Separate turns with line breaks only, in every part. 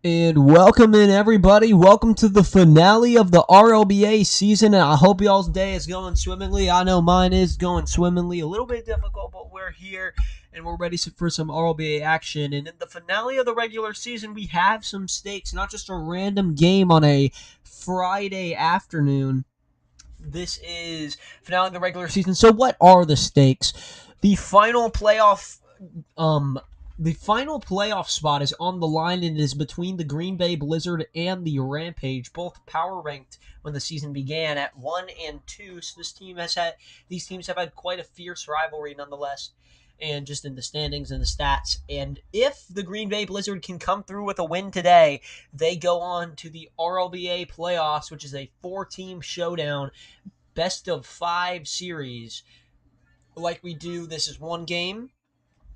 And welcome in, everybody. Welcome to the finale of the RLBA season, and I hope y'all's day is going swimmingly. I know mine is going swimmingly. A little bit difficult, but we're here, and we're ready for some RLBA action. And in the finale of the regular season, we have some stakes, not just a random game on a Friday afternoon. This is finale of the regular season. So what are the stakes? The final playoff spot is on the line, and it is between the Green Bay Blizzard and the Rampage, both power ranked when the season began at 1 and 2. So these teams have had quite a fierce rivalry nonetheless, and just in the standings and the stats. And if the Green Bay Blizzard can come through with a win today, they go on to the RLBA playoffs, which is a 4-team showdown, best of 5 series. Like we do, this is one game,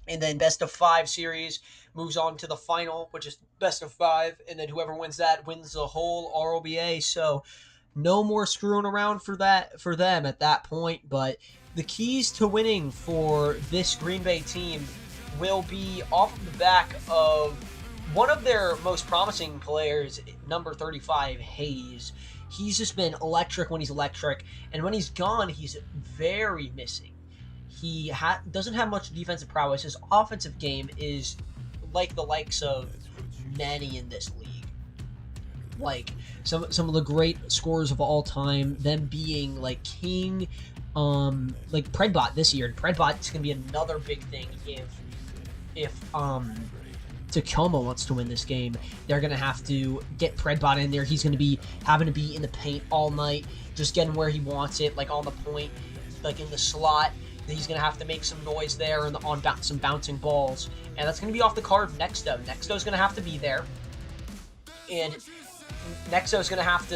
and then best of 5 series moves on to the final, which is best of 5, and then whoever wins that wins the whole RLBA. So no more screwing around for them at that point. But the keys to winning for this Green Bay team will be off the back of one of their most promising players, number 35, Hayes. He's just been electric when he's electric, and when he's gone, he's very missing. He doesn't have much defensive prowess. His offensive game is like the likes of many in this league. Like some of the great scorers of all time, them being like King, like Predbot this year. And Predbot is going to be another big thing if Tacoma wants to win this game. They're going to have to get Predbot in there. He's going to be having to be in the paint all night, just getting where he wants it, like on the point, like in the slot. He's going to have to make some noise there and on some bouncing balls. And that's going to be off the card of Nexto. Nexto's going to have to be there. And Nexto's going to have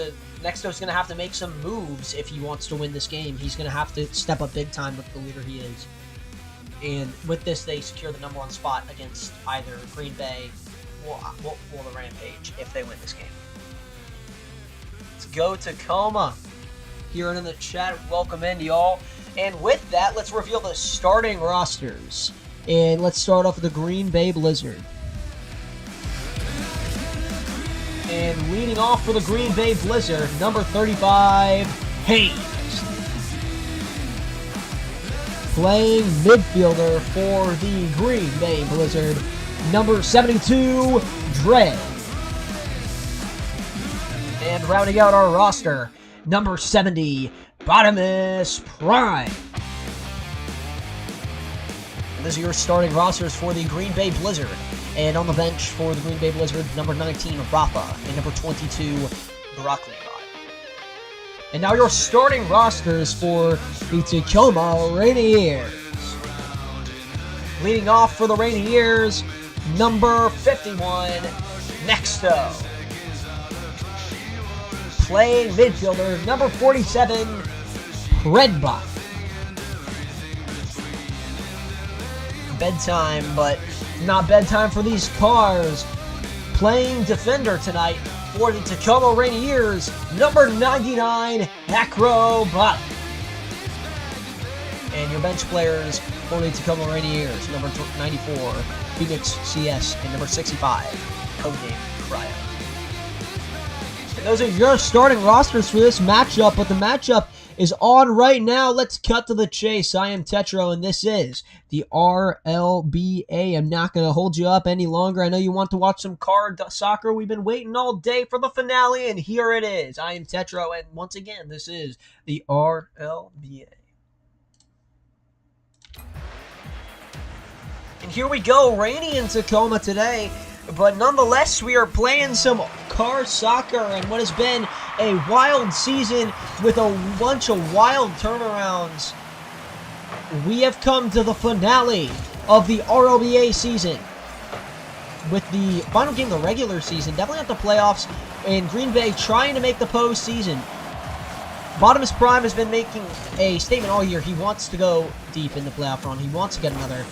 to make some moves if he wants to win this game. He's going to have to step up big time with the leader he is. And with this, they secure the number 1 spot against either Green Bay or the Rampage if they win this game. Let's go Tacoma. Here in the chat, welcome in, y'all. And with that, let's reveal the starting rosters. And let's start off with the Green Bay Blizzard. And leading off for the Green Bay Blizzard, number 35, Hayes. Playing midfielder for the Green Bay Blizzard, number 72, Dread. And rounding out our roster, number 70, Bottomus Prime. And those are your starting rosters for the Green Bay Blizzard. And on the bench for the Green Bay Blizzard, number 19, Rafa, and number 22, Broccoli God. And now your starting rosters for the Tacoma Rainiers. Leading off for the Rainiers, number 51, Nexto. Playing midfielder, number 47, Redbot. Bedtime, but not bedtime for these cars. Playing defender tonight for the Tacoma Rainiers, number 99, Acrobot. And your bench players for the Tacoma Rainiers, number 94, Phoenix CS, and number 65, Codename Cryo. Those are your starting rosters for this matchup, but the matchup is on right now. Let's cut to the chase. I am Tetro, and this is the RLBA. I'm not going to hold you up any longer. I know you want to watch some card soccer. We've been waiting all day for the finale, and here it is. I am Tetro, and once again, this is the RLBA. And here we go, rainy in Tacoma today. But nonetheless, we are playing some car soccer and what has been a wild season with a bunch of wild turnarounds. We have come to the finale of the RLBA season with the final game of the regular season, definitely not the playoffs, and Green Bay trying to make the postseason. Bottomus Prime has been making a statement all year. He wants to go deep in the playoff run. He wants to get another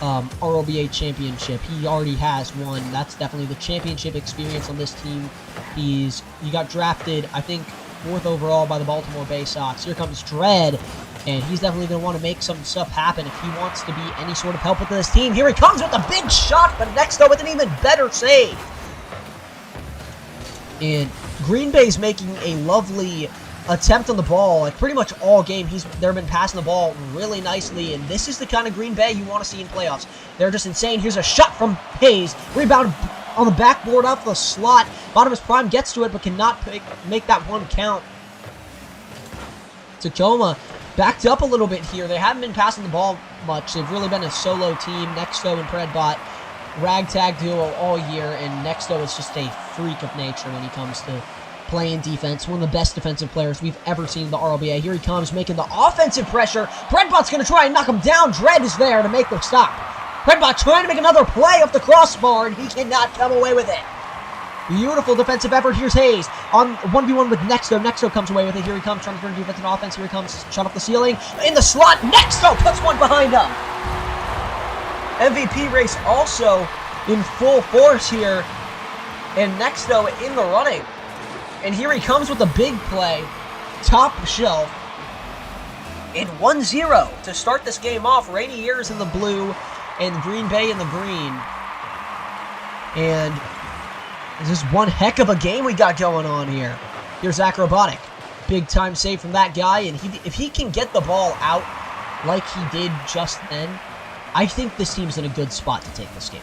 RLBA championship. He already has one. That's definitely the championship experience on this team. He got drafted, I think, 4th overall by the Baltimore Bay Sox. Here comes Dread, and he's definitely going to want to make some stuff happen if he wants to be any sort of help with this team. Here he comes with a big shot, but Nexto with an even better save. And Green Bay's making a lovely attempt on the ball, like pretty much all game. They've been passing the ball really nicely, and this is the kind of Green Bay you want to see in playoffs. They're just insane. Here's a shot from Hayes. Rebound on the backboard off the slot. Bottom of his prime gets to it, but cannot make that one count. Tacoma backed up a little bit here. They haven't been passing the ball much. They've really been a solo team. Nexto and Predbot, ragtag duo all year, and Nexto is just a freak of nature when he comes to playing defense. One of the best defensive players we've ever seen in the RLBA. Here he comes, making the offensive pressure. Predbot's going to try and knock him down. Dread is there to make the stop. Predbot trying to make another play off the crossbar, and he cannot come away with it. Beautiful defensive effort. Here's Hayes on 1v1 with Nexto. Nexto comes away with it. Here he comes, trying to turn defense and offense. Here he comes, shot off the ceiling. In the slot, Nexto puts one behind him. MVP race also in full force here. And Nexto in the running. And here he comes with a big play. Top shelf. And 1-0 to start this game off. Rainiers in the blue and Green Bay in the green. And this is one heck of a game we got going on here. Here's Acrobatic. Big time save from that guy. And if he can get the ball out like he did just then, I think this team's in a good spot to take this game.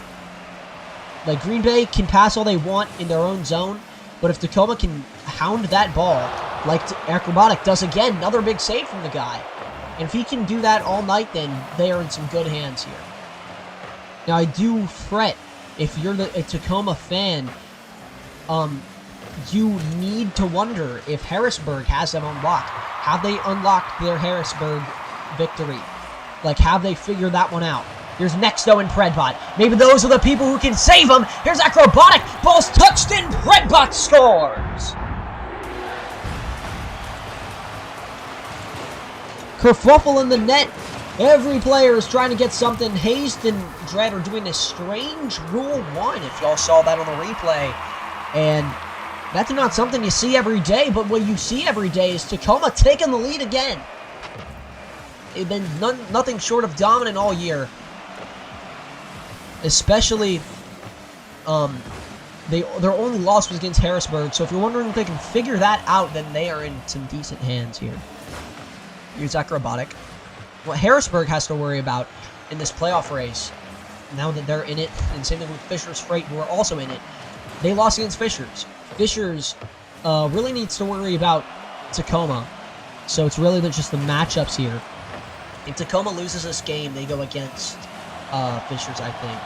Like, Green Bay can pass all they want in their own zone, but if Tacoma can hound that ball, like Acrobatic does again, another big save from the guy. And if he can do that all night, then they are in some good hands here. Now, I do fret, if you're a Tacoma fan, you need to wonder if Harrisburg has them unlocked. Have they unlocked their Harrisburg victory? Like, have they figured that one out? Here's Nexto and Predbot. Maybe those are the people who can save him. Here's Acrobatic. Ball's touched in. Predbot scores. Kerfuffle in the net. Every player is trying to get something. Hayes and Dredd are doing a strange Rule 1, if y'all saw that on the replay. And that's not something you see every day, but what you see every day is Tacoma taking the lead again. They've been nothing short of dominant all year. Especially, their only loss was against Harrisburg, so if you're wondering if they can figure that out, then they are in some decent hands here. Here's Acrobatic. What Harrisburg has to worry about in this playoff race, now that they're in it, and same thing with Fisher's Freight, who are also in it, they lost against Fishers. Fishers really needs to worry about Tacoma, so it's really just the matchups here. If Tacoma loses this game, they go against Fishers, I think.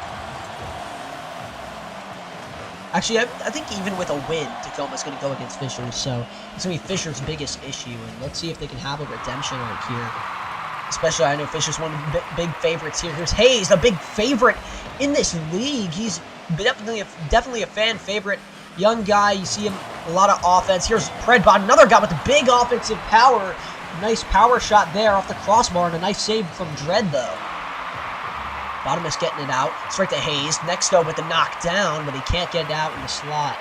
Actually, I think even with a win, Tacoma's going to go against Fishers, so it's going to be Fishers' biggest issue, and let's see if they can have a redemption arc here. Especially, I know Fisher's one of the big favorites here. Here's Hayes, a big favorite in this league. He's definitely a fan favorite. Young guy, you see him, a lot of offense. Here's Predbot, another guy with the big offensive power. Nice power shot there off the crossbar, and a nice save from Dredd, though. Bottom is getting it out. Straight to Hayes. Nexto with the knockdown, but he can't get it out in the slot.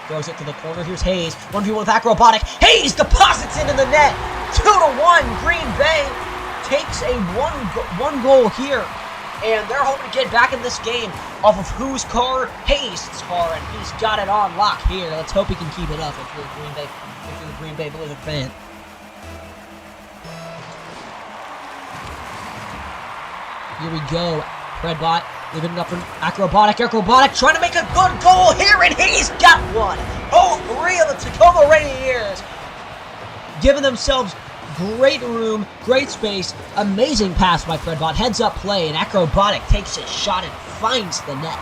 Throws it to the corner. Here's Hayes. 1v1 with Acrobatic. Hayes deposits it in the net. 2-1. Green Bay takes a one goal here. And they're hoping to get back in this game off of whose car? Hayes' car, and he's got it on lock here. Let's hope he can keep it up if you're a Green Bay Blizzard fan. Here we go. Predbot leaving it up for Acrobatic. Acrobatic trying to make a good goal here, and he's got one. All three of the Tacoma Rainiers giving themselves great room, great space. Amazing pass by Predbot. Heads up play, and Acrobatic takes his shot and finds the net.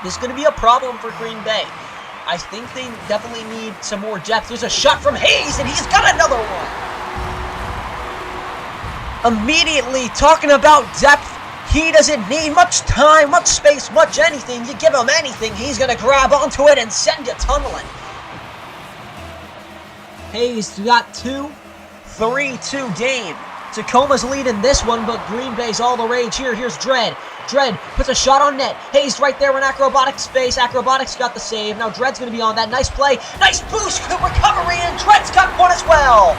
This is going to be a problem for Green Bay. I think they definitely need some more depth. There's a shot from Hayes, and he's got another one. Immediately talking about depth, he doesn't need much time, much space, much anything. You give him anything, he's going to grab onto it and send you tunneling. Hayes got 2, 3-2 game. Tacoma's leading this one, but Green Bay's all the rage here. Here's Dredd. Dredd puts a shot on net. Hayes right there in Acrobatic's face. Acrobatic's got the save. Now Dredd's going to be on that. Nice play. Nice boost. Good recovery, and Dredd's got one as well.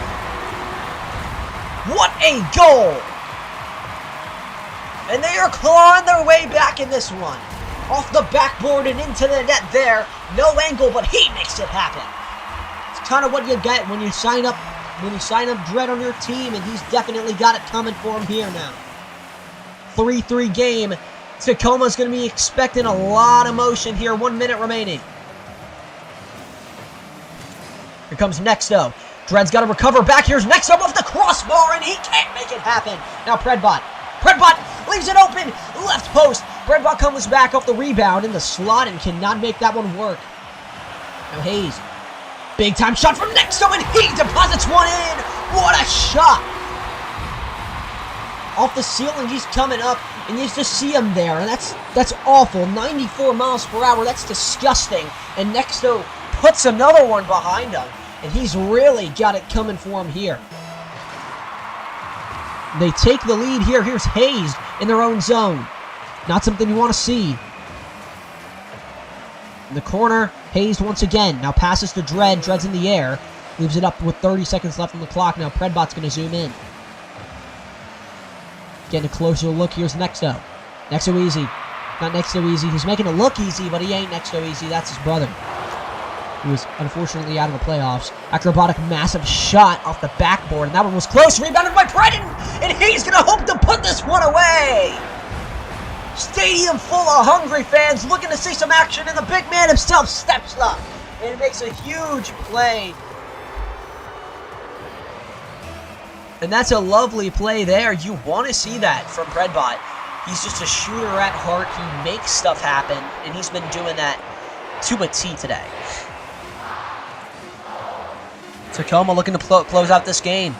What a goal! And they are clawing their way back in this one. off the backboard and into the net there. No angle, but he makes it happen. It's kind of what you get when you sign up Dredd on your team, and he's definitely got it coming for him here now. 3-3 game. Tacoma's going to be expecting a lot of motion here. 1 minute remaining. Here comes Nexto. Dredd's got to recover back. Here's Nexto off the crossbar, and he can't make it happen. Now Predbot. Predbot leaves it open. Left post. Predbot comes back off the rebound in the slot and cannot make that one work. Now Hayes. Big time shot from Nexto, and he deposits one in. What a shot. Off the ceiling, he's coming up, and you just see him there, and that's awful. 94 miles per hour, that's disgusting. And Nexto puts another one behind him, and he's really got it coming for him here. They take the lead here. Here's Hayes in their own zone. Not something you want to see. In the corner, Hayes once again. Now passes to Dredd. Dredd's in the air. Leaves it up with 30 seconds left on the clock. Now Predbot's going to zoom in. Getting a closer look. Here's Nexto. Nexto easy. Not Nexto easy. He's making it look easy, but he ain't Nexto easy. That's his brother. He was unfortunately out of the playoffs. Acrobatic massive shot off the backboard, and that one was close. Rebounded by Predin, and he's going to hope to put this one away. Stadium full of hungry fans looking to see some action, and the big man himself steps up and makes a huge play. And that's a lovely play there. You want to see that from Predbot. He's just a shooter at heart. He makes stuff happen, and he's been doing that to a T today. Tacoma looking to close out this game.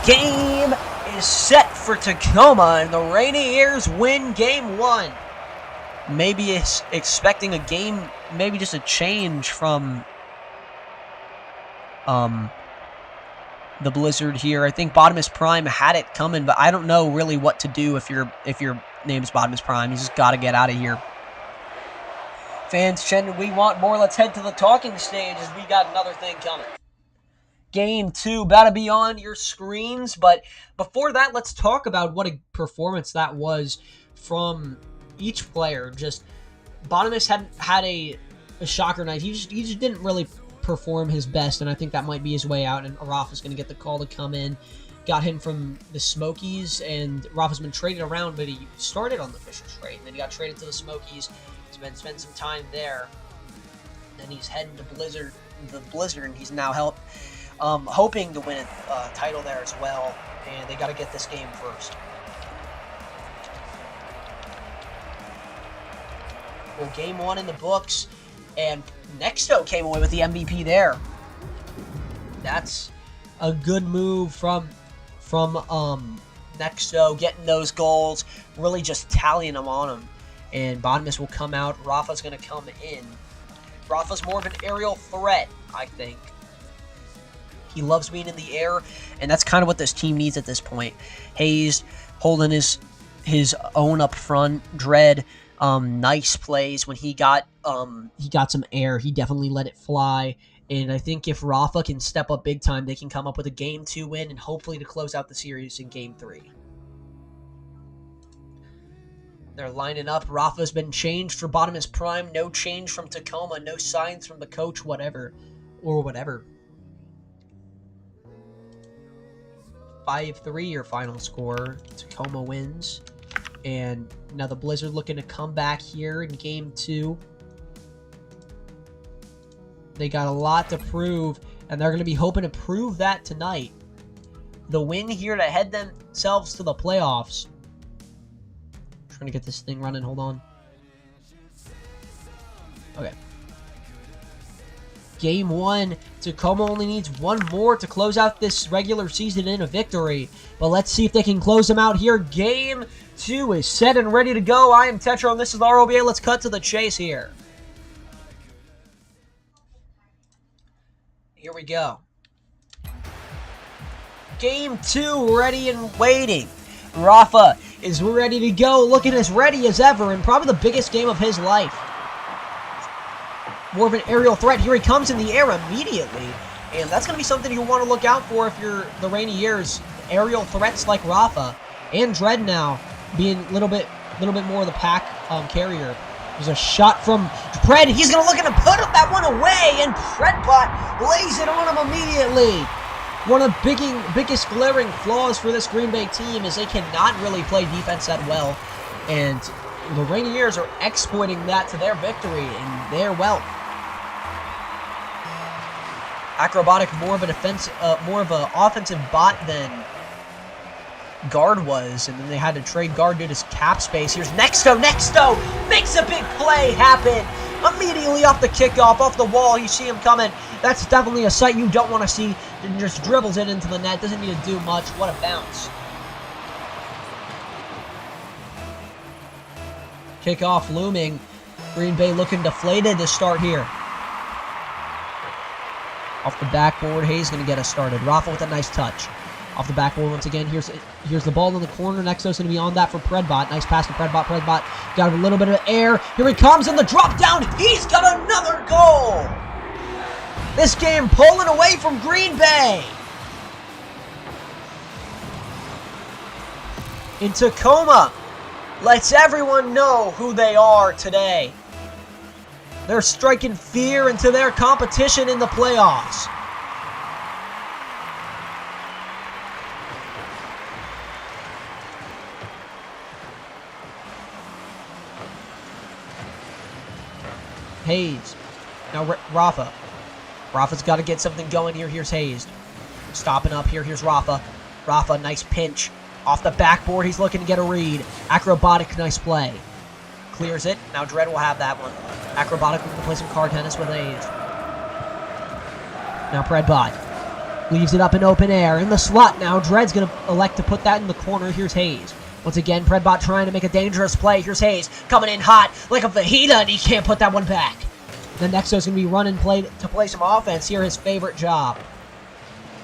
Game is set for Tacoma, and the Rainiers win game 1. Maybe expecting a game, maybe just a change from the Blizzard here. I think Bottomus Prime had it coming, but I don't know really what to do if your name is Bottomus Prime. You just got to get out of here. Fans chanting, "We want more." Let's head to the talking stage as we got another thing coming. Game 2 about to be on your screens, but before that, let's talk about what a performance that was from each player. Just Bottomus had a shocker night. He just didn't really perform his best, and I think that might be his way out, and Rafa's going to get the call to come in. Got him from the Smokies, and Rafa's been traded around, but he started on the Fishers trade, and then he got traded to the Smokies. He's been spent some time there, and he's heading to the Blizzard, and he's now hoping to win a title there as well, and they got to get this game first. Well, game 1 in the books, and Nexto came away with the MVP there. That's a good move from Nexto, getting those goals, really just tallying them on him. And Bottomus will come out. Rafa's going to come in. Rafa's more of an aerial threat, I think. He loves being in the air, and that's kind of what this team needs at this point. Hayes holding his own up front. Dredd, nice plays when he got some air. He definitely let it fly. And I think if Rafa can step up big time, they can come up with a Game 2 win and hopefully to close out the series in Game 3. They're lining up. Rafa's been changed for Bottomus Prime. No change from Tacoma. No signs from the coach, whatever. 5-3 your final score. Tacoma wins. And now the Blizzard looking to come back here in Game 2. They got a lot to prove, and they're going to be hoping to prove that tonight. The win here to head themselves to the playoffs. Trying to get this thing running. Hold on. Okay. Game 1. Tacoma only needs one more to close out this regular season in a victory. But let's see if they can close them out here. Game 2 is set and ready to go. I am Tetro, and this is the RLBA. Let's cut to the chase here. Here we go. Game 2 ready and waiting. Rafa is ready to go, looking as ready as ever, and probably the biggest game of his life. More of an aerial threat. Here he comes in the air immediately, and that's going to be something you want to look out for if you're the Rainiers. Aerial threats like Rafa and Dredd now being a little bit little bit more of the pack carrier. There's a shot from Pred. He's going to look to put that one away, and Predbot lays it on him immediately. One of the biggest glaring flaws for this Green Bay team is they cannot really play defense that well, and the Rainiers are exploiting that to their victory and their wealth. Acrobatic more of an offensive bot than guard was, and then they had to trade guard due to cap space. Here's Nexto makes a big play happen immediately off the kickoff, off the wall. You see him coming. That's definitely a sight you don't want to see. And just dribbles it into the net. Doesn't need to do much. What a bounce. Kickoff looming. Green Bay looking deflated to start here. Off the backboard, Hayes going to get us started. Rafa with a nice touch. Off the backboard once again. Here's the ball in the corner. Nexto's going to be on that for Predbot. Nice pass to Predbot. Predbot got a little bit of air. Here he comes in the drop down. He's got another goal. This game pulling away from Green Bay. In Tacoma lets everyone know who they are today. They're striking fear into their competition in the playoffs. Hayes. Now Rafa. Rafa's got to get something going here. Here's Hayes. Stopping up here. Here's Rafa. Rafa, nice pinch. Off the backboard, he's looking to get a read. Acrobatic, nice play. Clears it. Now Dredd will have that one. Acrobatic looking to play some card tennis with Hayes. Now Predbot. Leaves it up in open air. In the slot now. Dredd's going to elect to put that in the corner. Here's Hayes. Once again, Predbot trying to make a dangerous play. Here's Hayes. Coming in hot like a fajita, and he can't put that one back. The Nexto's going to be running to play some offense here, his favorite job.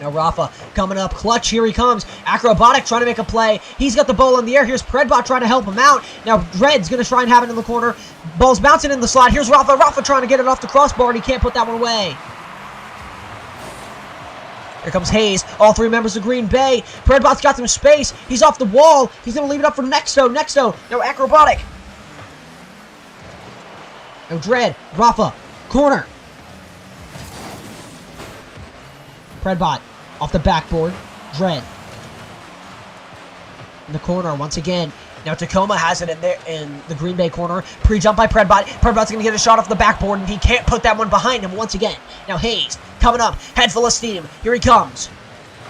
Now Rafa coming up clutch. Here he comes. Acrobatic trying to make a play. He's got the ball in the air. Here's Predbot trying to help him out. Now Dredd's going to try and have it in the corner. Ball's bouncing in the slot. Here's Rafa. Rafa trying to get it off the crossbar, and he can't put that one away. Here comes Hayes. All three members of Green Bay. Predbot's got some space. He's off the wall. He's going to leave it up for Nexto. Nexto. Now Acrobatic. Now Dredd. Rafa. Corner. Predbot off the backboard. Dredd. In the corner once again. Now Tacoma has it in there in the Green Bay corner. Pre-jump by Predbot. Predbot's going to get a shot off the backboard, and he can't put that one behind him once again. Now Hayes coming up. Head full of steam. Here he comes.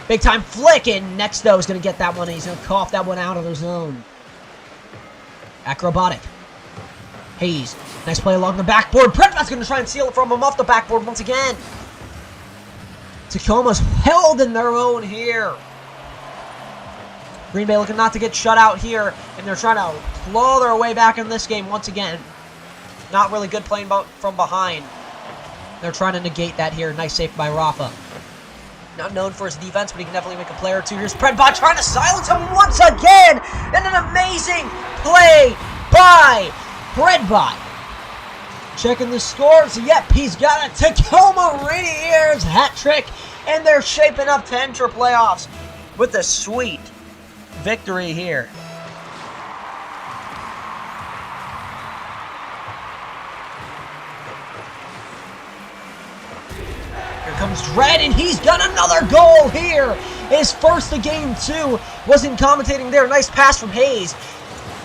Big time flick, and Nexto is going to get that one, and he's going to cough that one out of the zone. Acrobatic. Hayes. Nice play along the backboard. Predbot's going to try and steal it from him off the backboard once again. Tacoma's held in their own here. Green Bay looking not to get shut out here, and they're trying to claw their way back in this game once again. Not really good playing from behind. They're trying to negate that here. Nice save by Rafa. Not known for his defense, but he can definitely make a play or two. Here's Predbot trying to silence him once again, and an amazing play by Predbot. Checking the scores. Yep, he's got a Tacoma Rainiers hat trick, and they're shaping up to enter playoffs with a sweet victory here. Here comes Dredd, and he's got another goal here. His first of game two. Wasn't commentating there. Nice pass from Hayes.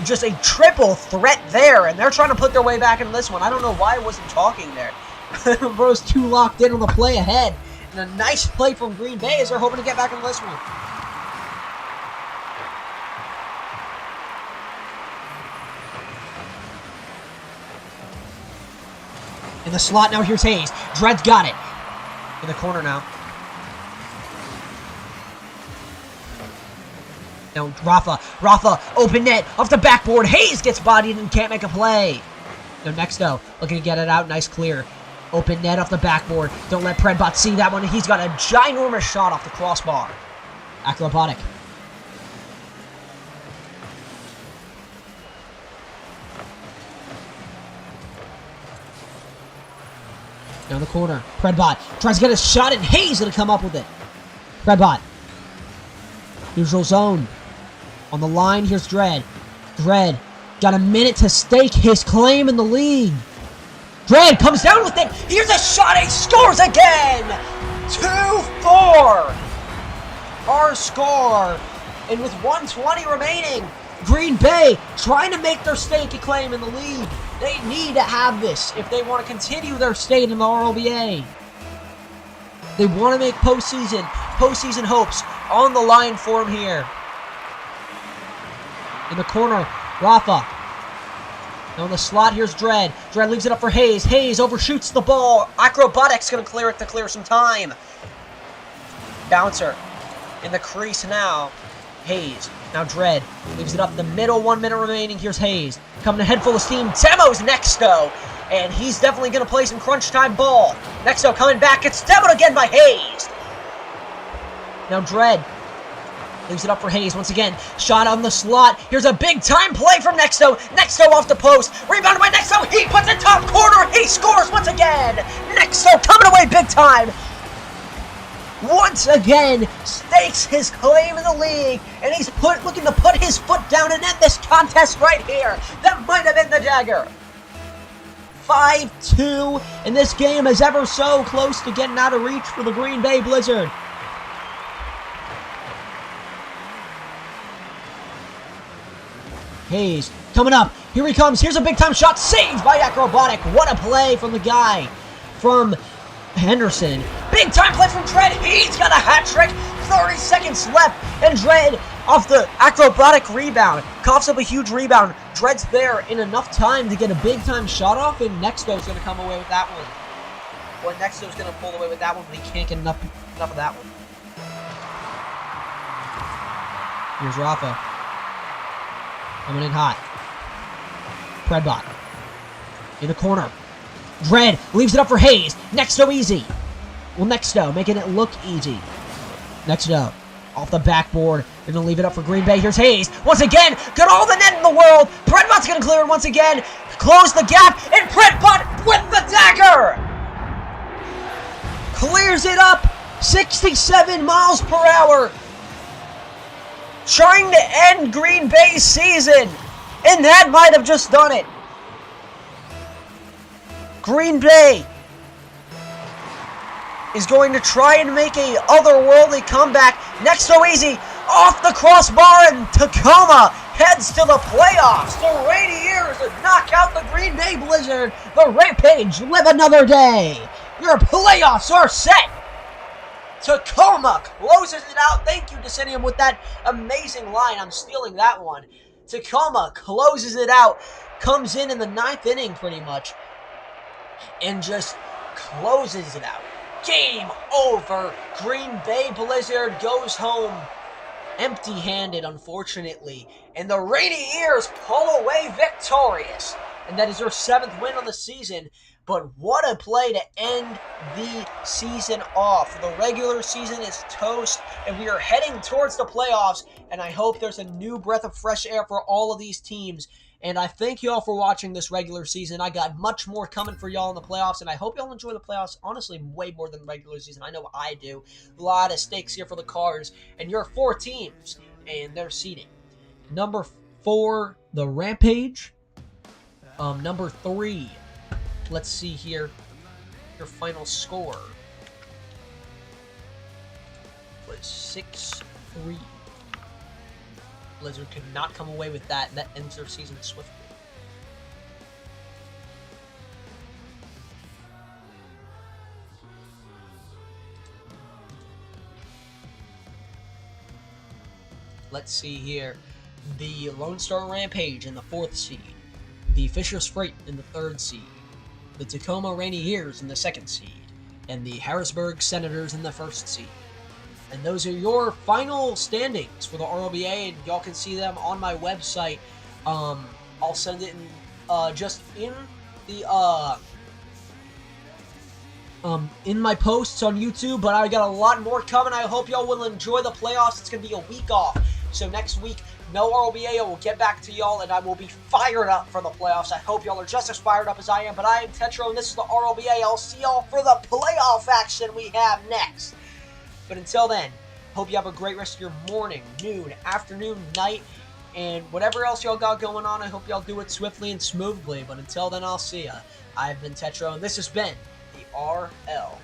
Just a triple threat there, and they're trying to put their way back into this one. I don't know why I wasn't talking there. Bro's too locked in on the play ahead. And a nice play from Green Bay as they're hoping to get back into this one. In the slot now, here's Hayes. Dredd's got it. In the corner now. Now Rafa, open net, off the backboard. Hayes gets bodied and can't make a play. Now Nexto, looking to get it out, nice clear. Open net off the backboard. Don't let Predbot see that one. He's got a ginormous shot off the crossbar. Acrobatic. Down the corner, Predbot tries to get a shot, and Hayes gonna come up with it. Predbot. Neutral zone. On the line, here's Dredd. Dredd Got a minute to stake his claim in the league. Dredd comes down with it. Here's a shot. He scores again. 2-4. Our score. And with 1:20 remaining, Green Bay trying to make their stake claim in the league. They need to have this if they want to continue their stay in the RLBA. They want to make postseason hopes on the line for him here. In the corner, Rafa. Now in the slot, here's Dredd. Dredd leaves it up for Hayes. Hayes overshoots the ball. Acrobatic's going to clear it to clear some time. Bouncer in the crease now. Hayes. Now Dredd leaves it up the middle. 1 minute remaining. Here's Hayes. Coming ahead full of steam. Temo's next though. And he's definitely going to play some crunch time ball. Nexto coming back. It's demoed again by Hayes. Now Dredd leaves it up for Hayes once again. Shot on the slot. Here's a big time play from Nexto. Nexto off the post. Rebounded by Nexto. He puts it top corner. He scores once again. Nexto coming away big time. Once again, stakes his claim in the league. And he's looking to put his foot down and end this contest right here. That might have been the dagger. 5-2. And this game is ever so close to getting out of reach for the Green Bay Blizzard. Hayes coming up. Here he comes. Here's a big time shot. Saved by Acrobatic. What a play from the guy from Henderson. Big time play from Dredd. He's got a hat trick. 30 seconds left. And Dredd off the Acrobatic rebound. Coughs up a huge rebound. Dredd's there in enough time to get a big time shot off. And Nexto's going to come away with that one. Well, Nexto's going to pull away with that one, but he can't get enough of that one. Here's Rafa. Coming in hot. Predbot. In the corner. Dredd leaves it up for Hayes. Nexto easy. Well, Nexto making it look easy. Nexto off the backboard. They're going to leave it up for Green Bay. Here's Hayes. Once again, got all the net in the world. Predbot's going to clear it once again. Close the gap. And Predbot with the dagger. Clears it up. 67 miles per hour. Trying to end Green Bay's season, and that might have just done it. Green Bay is going to try and make a otherworldly comeback. Nexto easy, off the crossbar, and Tacoma heads to the playoffs. The Rainiers knock out the Green Bay Blizzard. The Rampage live another day. Your playoffs are set. Tacoma closes it out. Thank you, Decennium, with that amazing line. I'm stealing that one. Tacoma closes it out. Comes in the 9th inning, pretty much. And just closes it out. Game over. Green Bay Blizzard goes home empty-handed, unfortunately. And the Rainiers pull away victorious. And that is their 7th win on the season. But what a play to end the season off. The regular season is toast, and we are heading towards the playoffs, and I hope there's a new breath of fresh air for all of these teams. And I thank you all for watching this regular season. I got much more coming for y'all in the playoffs, and I hope y'all enjoy the playoffs, honestly, way more than the regular season. I know I do. A lot of stakes here for the Cards, and your 4 teams, and their seeding. Number 4, the Rampage. Number 3, let's see here, your final score was 6-3. Blizzard could not come away with that. That ends their season swiftly. Let's see here. The Lone Star Rampage in the 4th seed. The Fisher's Freight in the 3rd seed. The Tacoma Rainiers in the 2nd seed. And the Harrisburg Senators in the 1st seed. And those are your final standings for the RLBA, and y'all can see them on my website. I'll send it in, just in the in my posts on YouTube, but I got a lot more coming. I hope y'all will enjoy the playoffs. It's gonna be a week off, so next week no RLBA. I will get back to y'all, and I will be fired up for the playoffs. I hope y'all are just as fired up as I am. But I am Tetro, and this is the RLBA. I'll see y'all for the playoff action we have next. But until then, hope you have a great rest of your morning, noon, afternoon, night, And whatever else y'all got going on, I hope y'all do it swiftly and smoothly. But until then, I'll see ya. I've been Tetro, and this has been the RLBA.